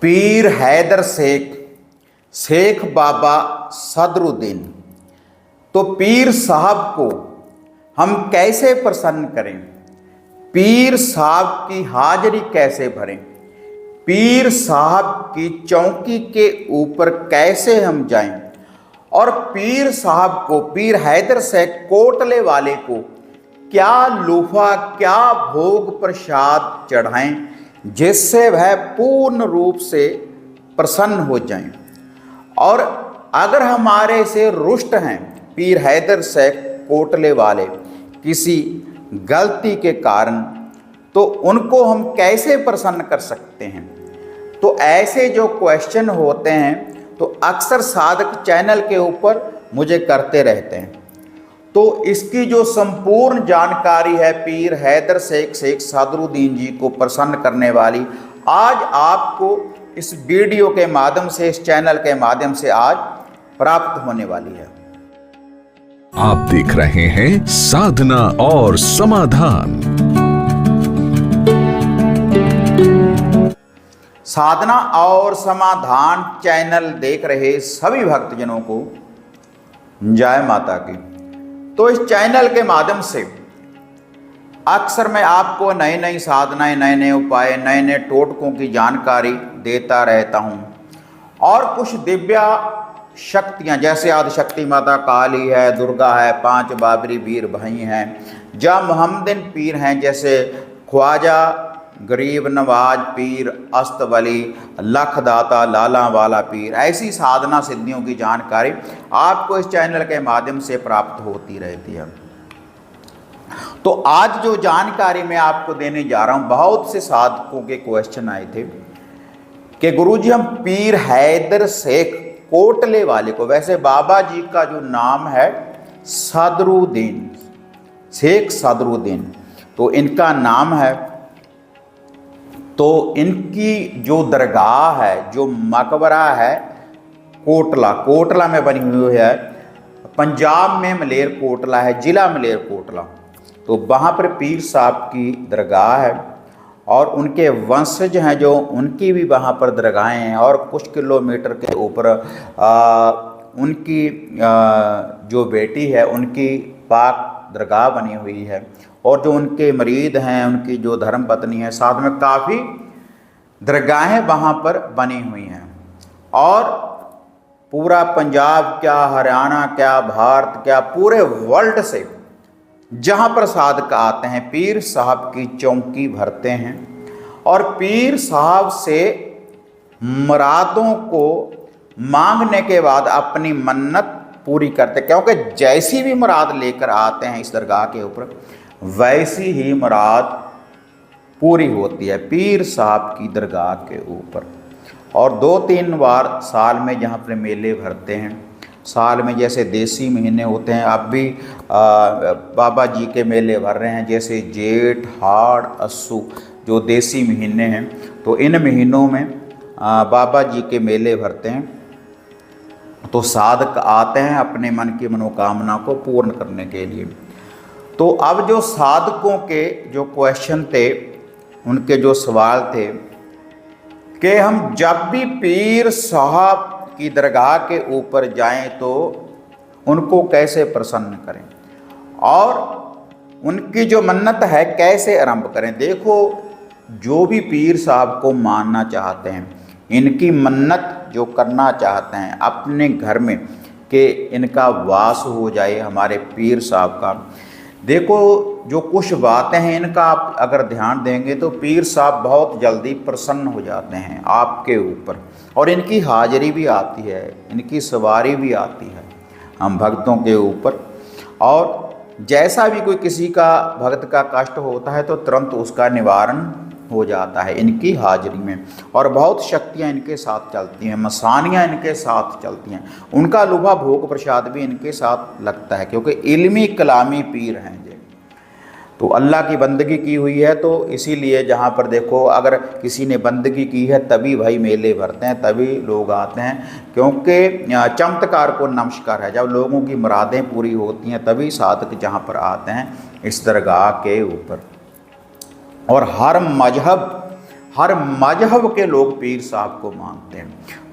पीर हैदर शेख, शेख बाबा सदरुद्दीन। तो पीर साहब को हम कैसे प्रसन्न करें, पीर साहब की हाजिरी कैसे भरें, पीर साहब की चौकी के ऊपर कैसे हम जाएं और पीर साहब को, पीर हैदर शेख कोटले वाले को क्या लूफा, क्या भोग प्रसाद चढ़ाएं जिससे वह पूर्ण रूप से प्रसन्न हो जाएं। और अगर हमारे से रुष्ट हैं पीर हैदर शेख कोटले वाले किसी गलती के कारण, तो उनको हम कैसे प्रसन्न कर सकते हैं। तो ऐसे जो क्वेश्चन होते हैं तो अक्सर साधक चैनल के ऊपर मुझे करते रहते हैं। तो इसकी जो संपूर्ण जानकारी है पीर हैदर शेख, शेख सदरुद्दीन जी को प्रसन्न करने वाली, आज आपको इस वीडियो के माध्यम से, इस चैनल के माध्यम से आज प्राप्त होने वाली है। आप देख रहे हैं साधना और समाधान। साधना और समाधान चैनल देख रहे सभी भक्तजनों को जय माता की। तो इस चैनल के माध्यम से अक्सर मैं आपको नई नई साधनाएं, नए नए उपाय, नए नए टोटकों की जानकारी देता रहता हूं। और कुछ दिव्या शक्तियां जैसे आदिशक्ति माता काली है, दुर्गा है, 5 बाबरी वीर भाई हैं, जा मोहम्मदन पीर हैं जैसे ख्वाजा गरीब नवाज पीर, अस्तवली, लखदाता, लाला वाला पीर, ऐसी साधना सिद्धियों की जानकारी आपको इस चैनल के माध्यम से प्राप्त होती रहती है। तो आज जो जानकारी मैं आपको देने जा रहा हूं, बहुत से साधकों के क्वेश्चन आए थे कि गुरुजी हम पीर हैदर शेख कोटले वाले को, वैसे बाबा जी का जो नाम है सदरुद्दीन, शेख सदरुद्दीन, तो इनका नाम है, तो इनकी जो दरगाह है, जो मकबरा है कोटला, कोटला में बनी हुई है, पंजाब में मलेरकोटला है, जिला मलेरकोटला। तो वहाँ पर पीर साहब की दरगाह है और उनके वंशज हैं जो, उनकी भी वहाँ पर दरगाहें हैं। और कुछ किलोमीटर के ऊपर उनकी जो बेटी है उनकी पाक दरगाह बनी हुई है। और जो उनके मरीद हैं, उनकी जो धर्म पत्नी है, साथ में काफ़ी दरगाहें वहाँ पर बनी हुई हैं। और पूरा पंजाब क्या, हरियाणा क्या, भारत क्या, पूरे वर्ल्ड से जहाँ पर साधक आते हैं पीर साहब की चौकी भरते हैं और पीर साहब से मुरादों को मांगने के बाद अपनी मन्नत पूरी करते, क्योंकि जैसी भी मुराद लेकर आते हैं इस दरगाह के ऊपर वैसी ही मुराद पूरी होती है पीर साहब की दरगाह के ऊपर। और 2-3 बार साल में जहाँ पर मेले भरते हैं, साल में जैसे देसी महीने होते हैं, अब भी बाबा जी के मेले भर रहे हैं, जैसे जेठ, हाड़, अस्सू जो देसी महीने हैं। तो इन महीनों में बाबा जी के मेले भरते हैं। तो साधक आते हैं अपने मन की मनोकामना को पूर्ण करने के लिए। तो अब जो साधकों के जो क्वेश्चन थे, उनके जो सवाल थे कि हम जब भी पीर साहब की दरगाह के ऊपर जाएं तो उनको कैसे प्रसन्न करें और उनकी जो मन्नत है कैसे आरंभ करें। देखो, जो भी पीर साहब को मानना चाहते हैं, इनकी मन्नत जो करना चाहते हैं अपने घर में कि इनका वास हो जाए हमारे पीर साहब का, देखो जो कुछ बातें हैं इनका आप अगर ध्यान देंगे तो पीर साहब बहुत जल्दी प्रसन्न हो जाते हैं आपके ऊपर। और इनकी हाजिरी भी आती है, इनकी सवारी भी आती है हम भक्तों के ऊपर। और जैसा भी कोई किसी का भक्त का कष्ट होता है तो तुरंत उसका निवारण हो जाता है इनकी हाजिरी में। और बहुत शक्तियाँ इनके साथ चलती हैं, मसानियाँ इनके साथ चलती हैं, उनका लुभा भोग प्रसाद भी इनके साथ लगता है, क्योंकि इल्मी कलामी पीर हैं ये। तो अल्लाह की बंदगी की हुई है, तो इसीलिए जहाँ पर देखो अगर किसी ने बंदगी की है तभी भाई मेले भरते हैं, तभी लोग आते हैं, क्योंकि चमत्कार को नमस्कार है। जब लोगों की मुरादें पूरी होती हैं तभी साधक जहाँ पर आते हैं इस दरगाह के ऊपर। और हर हर मजहब के लोग पीर साहब को मानते हैं।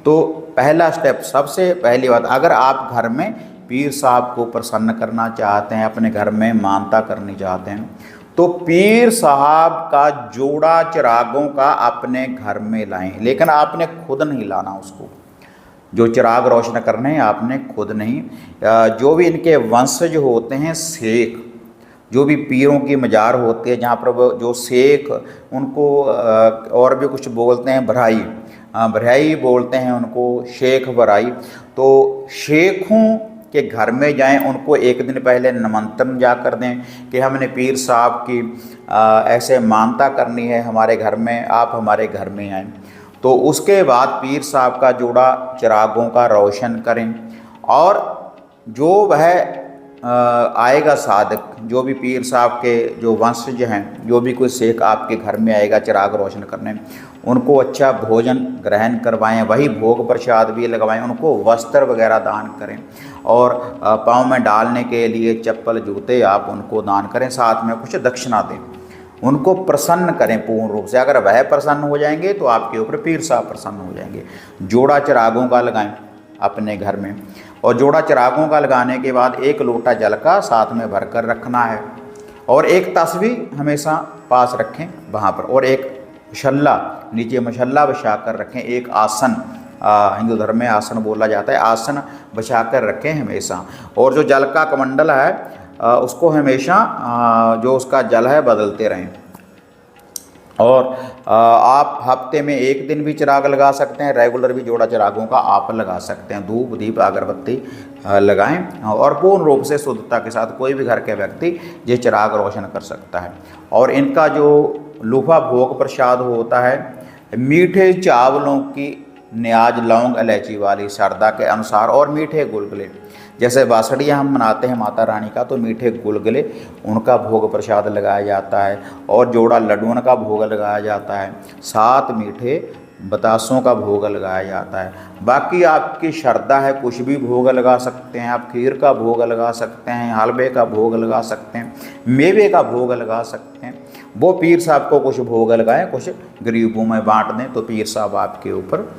तो पहला स्टेप, सबसे पहली बात, अगर आप घर में पीर साहब को प्रसन्न करना चाहते हैं, अपने घर में मानता करनी चाहते हैं, तो पीर साहब का जोड़ा चिरागों का अपने घर में लाएं। लेकिन आपने खुद नहीं लाना उसको, जो चिराग रोशन करने हैं आपने खुद नहीं। जो भी इनके वंशज होते हैं, शेख, जो भी पीरों की मजार होती है जहाँ पर जो शेख, उनको और भी कुछ बोलते हैं, भराई, भराई बोलते हैं उनको, शेख भराई। तो शेखों के घर में जाएं, उनको एक दिन पहले निमंत्रण जाकर दें कि हमने पीर साहब की ऐसे मानता करनी है हमारे घर में, आप हमारे घर में आएँ। तो उसके बाद पीर साहब का जोड़ा चिरागों का रोशन करें, और जो वह आएगा साधक, जो भी पीर साहब के जो वंशज हैं, जो भी कोई शेख आपके घर में आएगा चिराग रोशन करने, उनको अच्छा भोजन ग्रहण करवाएं, वही भोग प्रसाद भी लगवाएं, उनको वस्त्र वगैरह दान करें, और पाँव में डालने के लिए चप्पल जूते आप उनको दान करें, साथ में कुछ दक्षिणा दें, उनको प्रसन्न करें पूर्ण रूप से। अगर वह प्रसन्न हो जाएंगे तो आपके ऊपर पीर साहब प्रसन्न हो जाएंगे। जोड़ा चिरागों का लगाएं अपने घर में, और जोड़ा चिरागों का लगाने के बाद एक लोटा जल का साथ में भरकर रखना है, और एक तस्वीर हमेशा पास रखें वहाँ पर, और एक मशल्ला, नीचे मशल्ला बिछा कर रखें, एक आसन, हिंदू धर्म में आसन बोला जाता है, आसन बिछा कर रखें हमेशा। और जो जल का कमंडल है उसको हमेशा जो उसका जल है बदलते रहें। और आप हफ्ते में एक दिन भी चिराग लगा सकते हैं, रेगुलर भी जोड़ा चिरागों का आप लगा सकते हैं। धूप दीप अगरबत्ती लगाएं, और पूर्ण रूप से शुद्धता के साथ कोई भी घर के व्यक्ति ये चिराग रोशन कर सकता है। और इनका जो लूफा भोग प्रसाद होता है, मीठे चावलों की न्याज, लौंग, इलायची वाली श्रद्धा के अनुसार, और मीठे गुलगुले, जैसे बासड़ियाँ हम मनाते हैं माता रानी का, तो मीठे गुलगुले उनका भोग प्रसाद लगाया जाता है, और जोड़ा लड्डुओं का भोग लगाया जाता है, 7 मीठे बतासों का भोग लगाया जाता है। बाकी आपकी श्रद्धा है, कुछ भी भोग लगा सकते हैं आप, खीर का भोग लगा सकते हैं, हलवे का भोग लगा सकते हैं, मेवे का भोग लगा सकते हैं। वो पीर साहब को कुछ भोग लगाएं, कुछ गरीबों में बांट दें, तो पीर साहब आपके ऊपर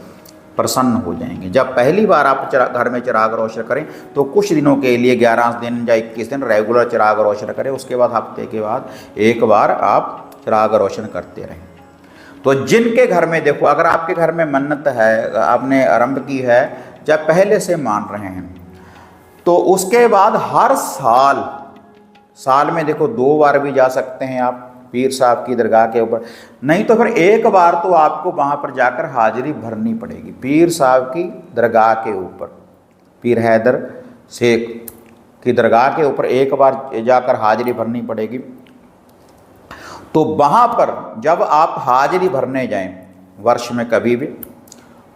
प्रसन्न हो जाएंगे। जब पहली बार आप घर में चिराग रोशन करें तो कुछ दिनों के लिए 11 दिन या 21 दिन रेगुलर चिराग रोशन करें, उसके बाद हफ्ते के बाद एक बार आप चिराग रोशन करते रहें। तो जिनके घर में देखो, अगर आपके घर में मन्नत है, आपने आरंभ की है, जब पहले से मान रहे हैं, तो उसके बाद हर साल में देखो 2 बार भी जा सकते हैं आप पीर साहब की दरगाह के ऊपर, नहीं तो फिर एक बार तो आपको वहाँ पर जाकर हाजिरी भरनी पड़ेगी पीर साहब की दरगाह के ऊपर। पीर हैदर शेख की दरगाह के ऊपर एक बार जाकर हाजिरी भरनी पड़ेगी। तो वहाँ पर जब आप हाजिरी भरने जाएं वर्ष में कभी भी,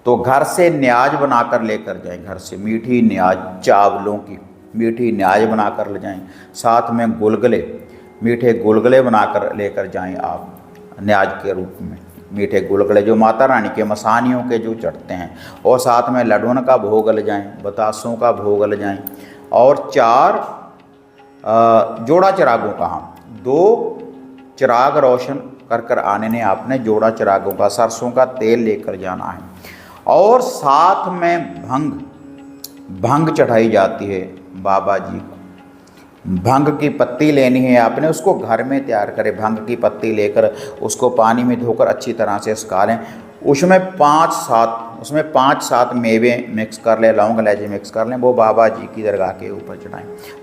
तो घर से न्याज बनाकर लेकर जाएं, घर से मीठी न्याज, चावलों की मीठी न्याज बनाकर ले जाएं, साथ में गुलगुले, मीठे गुलगुले बनाकर लेकर जाएं आप न्याज के रूप में, मीठे गुलगुले जो माता रानी के मसानियों के जो चढ़ते हैं, और साथ में लड्डुओं का भोग ले जाएं, बतासों का भोग ले जाएं, और 4 जोड़ा चिरागों का, 2 चिराग रोशन कर आने ने आपने जोड़ा चिरागों का, सरसों का तेल लेकर जाना है, और साथ में भंग चढ़ाई जाती है बाबा जी को। भंग की पत्ती लेनी है आपने, उसको घर में तैयार करें, भंग की पत्ती लेकर उसको पानी में धोकर अच्छी तरह से सुखा लें, उसमें 5-7 मेवे मिक्स कर लें, लौंग इलायची मिक्स कर लें, वो बाबा जी की दरगाह के ऊपर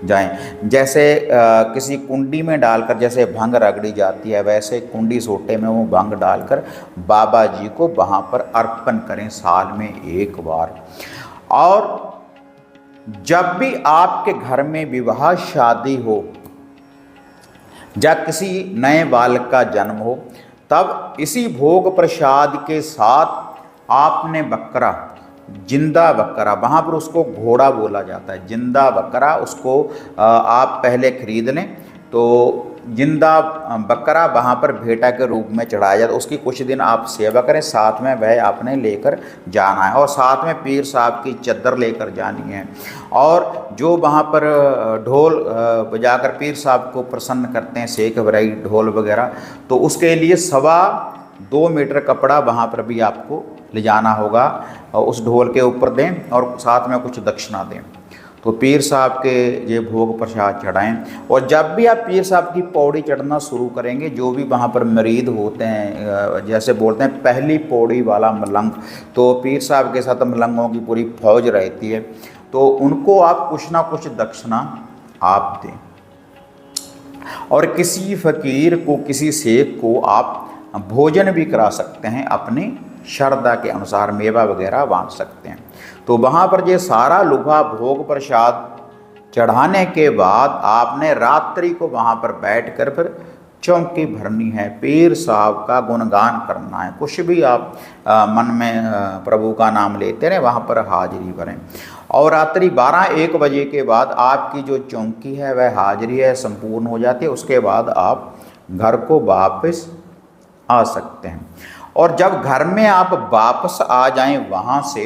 जाएं। जैसे किसी कुंडी में डालकर जैसे भंग रगड़ी जाती है, वैसे कुंडी सोटे में वो भंग डालकर बाबा जी को वहाँ पर अर्पण करें साल में एक बार। और जब भी आपके घर में विवाह शादी हो या किसी नए बालक का जन्म हो, तब इसी भोग प्रसाद के साथ आपने बकरा, जिंदा बकरा, वहाँ पर उसको घोड़ा बोला जाता है, जिंदा बकरा, उसको आप पहले खरीद लें। तो जिंदा बकरा वहाँ पर भेंटा के रूप में चढ़ाया जाता है, उसकी कुछ दिन आप सेवा करें, साथ में वह आपने लेकर जाना है, और साथ में पीर साहब की चद्दर लेकर जानी है। और जो वहाँ पर ढोल बजाकर पीर साहब को प्रसन्न करते हैं, शेख भराई ढोल वगैरह, तो उसके लिए 1.25 2 मीटर कपड़ा वहाँ पर भी आपको ले जाना होगा और उस ढोल के ऊपर दें और साथ में कुछ दक्षिणा दें। तो पीर साहब के ये भोग प्रसाद चढ़ाएं। और जब भी आप पीर साहब की पौड़ी चढ़ना शुरू करेंगे, जो भी वहाँ पर मरीद होते हैं, जैसे बोलते हैं पहली पौड़ी वाला मलंग, तो पीर साहब के साथ मलंगों की पूरी फौज रहती है, तो उनको आप कुछ ना कुछ दक्षिणा आप दें। और किसी फ़कीर को, किसी शेख को आप भोजन भी करा सकते हैं, अपनी श्रद्धा के अनुसार मेवा वगैरह बांट सकते हैं। तो वहाँ पर ये सारा लुभा भोग प्रसाद चढ़ाने के बाद आपने रात्रि को वहाँ पर बैठकर फिर चौकी भरनी है, पीर साहब का गुणगान करना है। कुछ भी आप मन में प्रभु का नाम लेते रहें, वहाँ पर हाजिरी भरें। और रात्रि 12-1 बजे के बाद आपकी जो चौकी है वह हाजिरी है संपूर्ण हो जाती है। उसके बाद आप घर को वापस आ सकते हैं। और जब घर में आप वापस आ जाएं वहाँ से,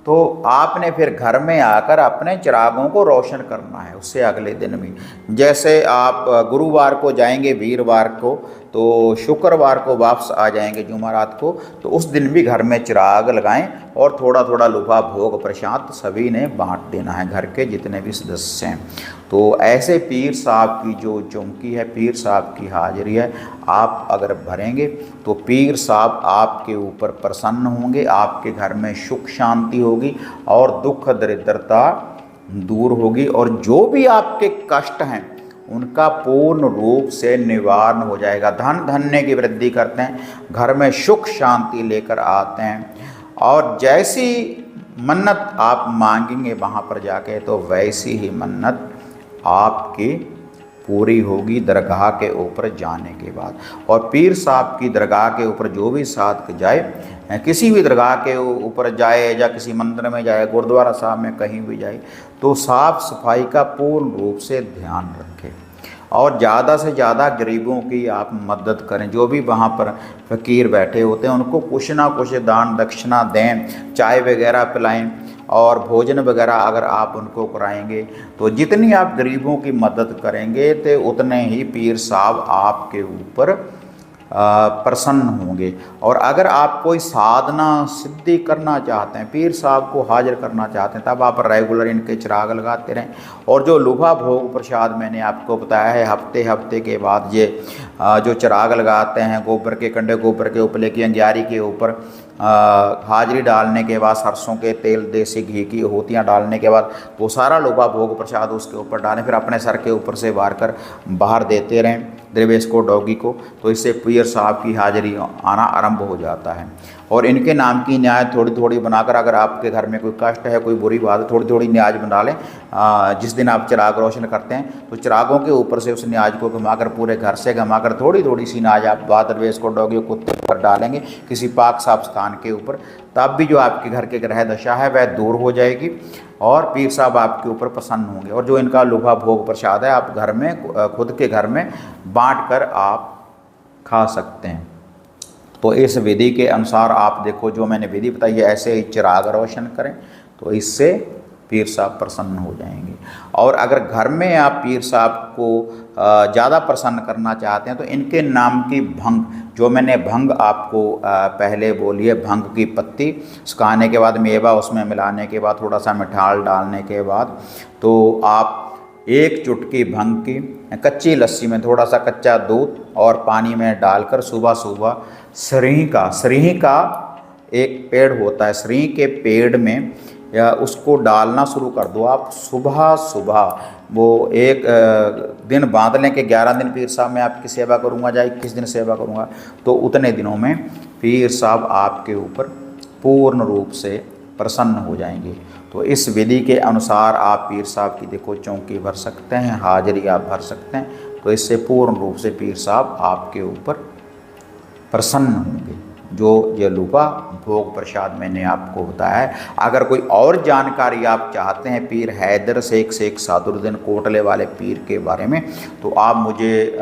तो आपने फिर घर में आकर अपने चिरागों को रोशन करना है उससे अगले दिन भी। जैसे आप गुरुवार को जाएंगे, वीरवार को, तो शुक्रवार को वापस आ जाएंगे जुमेरात को, तो उस दिन भी घर में चिराग लगाएं और थोड़ा थोड़ा लुभा भोग प्रसाद सभी ने बांट देना है, घर के जितने भी सदस्य हैं। तो ऐसे पीर साहब की जो चौकी है, पीर साहब की हाजिरी है, आप अगर भरेंगे तो पीर साहब आपके ऊपर प्रसन्न होंगे, आपके घर में सुख शांति होगी और दुख दरिद्रता दूर होगी। और जो भी आपके कष्ट हैं उनका पूर्ण रूप से निवारण हो जाएगा। धन धन्य की वृद्धि करते हैं, घर में सुख शांति लेकर आते हैं। और जैसी मन्नत आप मांगेंगे वहाँ पर जाके, तो वैसी ही मन्नत आपकी पूरी होगी दरगाह के ऊपर जाने के बाद। और पीर साहब की दरगाह के ऊपर जो भी साधक जाए, किसी भी दरगाह के ऊपर जाए या किसी मंदिर में जाए, गुरुद्वारा साहब में कहीं भी जाए, तो साफ़ सफाई का पूर्ण रूप से ध्यान रखें और ज़्यादा से ज़्यादा गरीबों की आप मदद करें। जो भी वहाँ पर फ़कीर बैठे होते हैं उनको कुछ ना कुछ दान दक्षिणा दें, चाय वगैरह पिलाएं और भोजन वगैरह अगर आप उनको कराएंगे, तो जितनी आप गरीबों की मदद करेंगे तो उतने ही पीर साहब आपके ऊपर प्रसन्न होंगे। और अगर आप कोई साधना सिद्धि करना चाहते हैं, पीर साहब को हाजिर करना चाहते हैं, तब आप रेगुलर इनके चिराग लगाते रहें। और जो लुभा भोग प्रसाद मैंने आपको बताया है, हफ्ते हफ्ते के बाद ये जो चिराग लगाते हैं, गोबर के कंडे, गोबर के उपले की अंगियारी के ऊपर हाजिरी डालने के बाद सरसों के तेल, देसी घी की होतियाँ डालने के बाद वो सारा लुभा भोग प्रसाद उसके ऊपर डालें, फिर अपने सर के ऊपर से वार कर बाहर देते रहें दरवेश को, डॉगी को। तो इससे पीर साहब की हाजिरी आना आरंभ हो जाता है। और इनके नाम की न्याय थोड़ी थोड़ी बनाकर, अगर आपके घर में कोई कष्ट है, कोई बुरी बात है, थोड़ी थोड़ी न्याज बना लें। जिस दिन आप चिराग रोशन करते हैं तो चिरागों के ऊपर से उस न्याज को घुमाकर, पूरे घर से घुमाकर थोड़ी थोड़ी सी न्याज आप दरवेश को, डॉगी को पर डालेंगे किसी पाक साफ स्थान के ऊपर, तब भी जो आपके घर के ग्रह दशा है वह दूर हो जाएगी और पीर साहब आपके ऊपर प्रसन्न होंगे। और जो इनका लुभा भोग प्रसाद है, आप घर में, खुद के घर में बांट कर आप खा सकते हैं। तो इस विधि के अनुसार आप देखो, जो मैंने विधि बताई है, ऐसे ही चिराग रोशन करें, तो इससे पीर साहब प्रसन्न हो जाएंगे। और अगर घर में आप पीर साहब को ज़्यादा प्रसन्न करना चाहते हैं, तो इनके नाम की भंग, जो मैंने भंग आपको पहले बोली है, भंग की पत्ती सुखाने के बाद, मेवा उसमें मिलाने के बाद, थोड़ा सा मिठाल डालने के बाद, तो आप 1 चुटकी भंग की कच्ची लस्सी में थोड़ा सा कच्चा दूध और पानी में डालकर सुबह सुबह सरीही का एक पेड़ होता है, सरीही के पेड़ में या उसको डालना शुरू कर दो आप सुबह सुबह। वो एक दिन बांध लें कि 11 दिन पीर साहब मैं आपकी सेवा करूंगा, या 21 दिन सेवा करूंगा, तो उतने दिनों में पीर साहब आपके ऊपर पूर्ण रूप से प्रसन्न हो जाएंगे। तो इस विधि के अनुसार आप पीर साहब की देखो चौकी भर सकते हैं, हाजिरी आप भर सकते हैं। तो इससे पूर्ण रूप से पीर साहब आपके ऊपर प्रसन्न होंगे। जो ये लुभा भोग प्रसाद मैंने आपको बताया है। अगर कोई और जानकारी आप चाहते हैं पीर हैदर शेख सादुद्दीन कोटले वाले पीर के बारे में, तो आप मुझे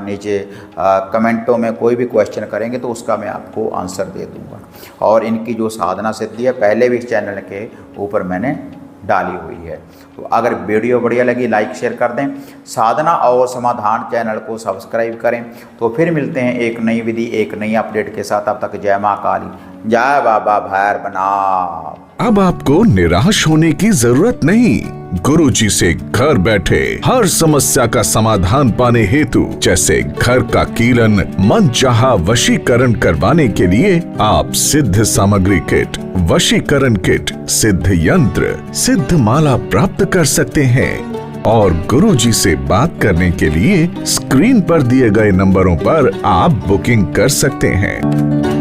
नीचे कमेंटों में कोई भी क्वेश्चन करेंगे तो उसका मैं आपको आंसर दे दूंगा। और इनकी जो साधना सिद्धि है, पहले भी इस चैनल के ऊपर मैंने डाली हुई है। तो अगर वीडियो बढ़िया लगी लाइक शेयर कर दें, साधना और समाधान चैनल को सब्सक्राइब करें। तो फिर मिलते हैं एक नई विधि एक नई अपडेट के साथ। अब तक जय माँ काली, जय बाबा भैरवनाथ। अब आपको निराश होने की जरूरत नहीं। गुरुजी से घर बैठे हर समस्या का समाधान पाने हेतु, जैसे घर का कीलन, मनचाहा वशीकरण करवाने के लिए आप सिद्ध सामग्री किट, वशीकरण किट, सिद्ध यंत्र, सिद्ध माला प्राप्त कर सकते हैं। और गुरुजी से बात करने के लिए स्क्रीन पर दिए गए नंबरों पर आप बुकिंग कर सकते हैं।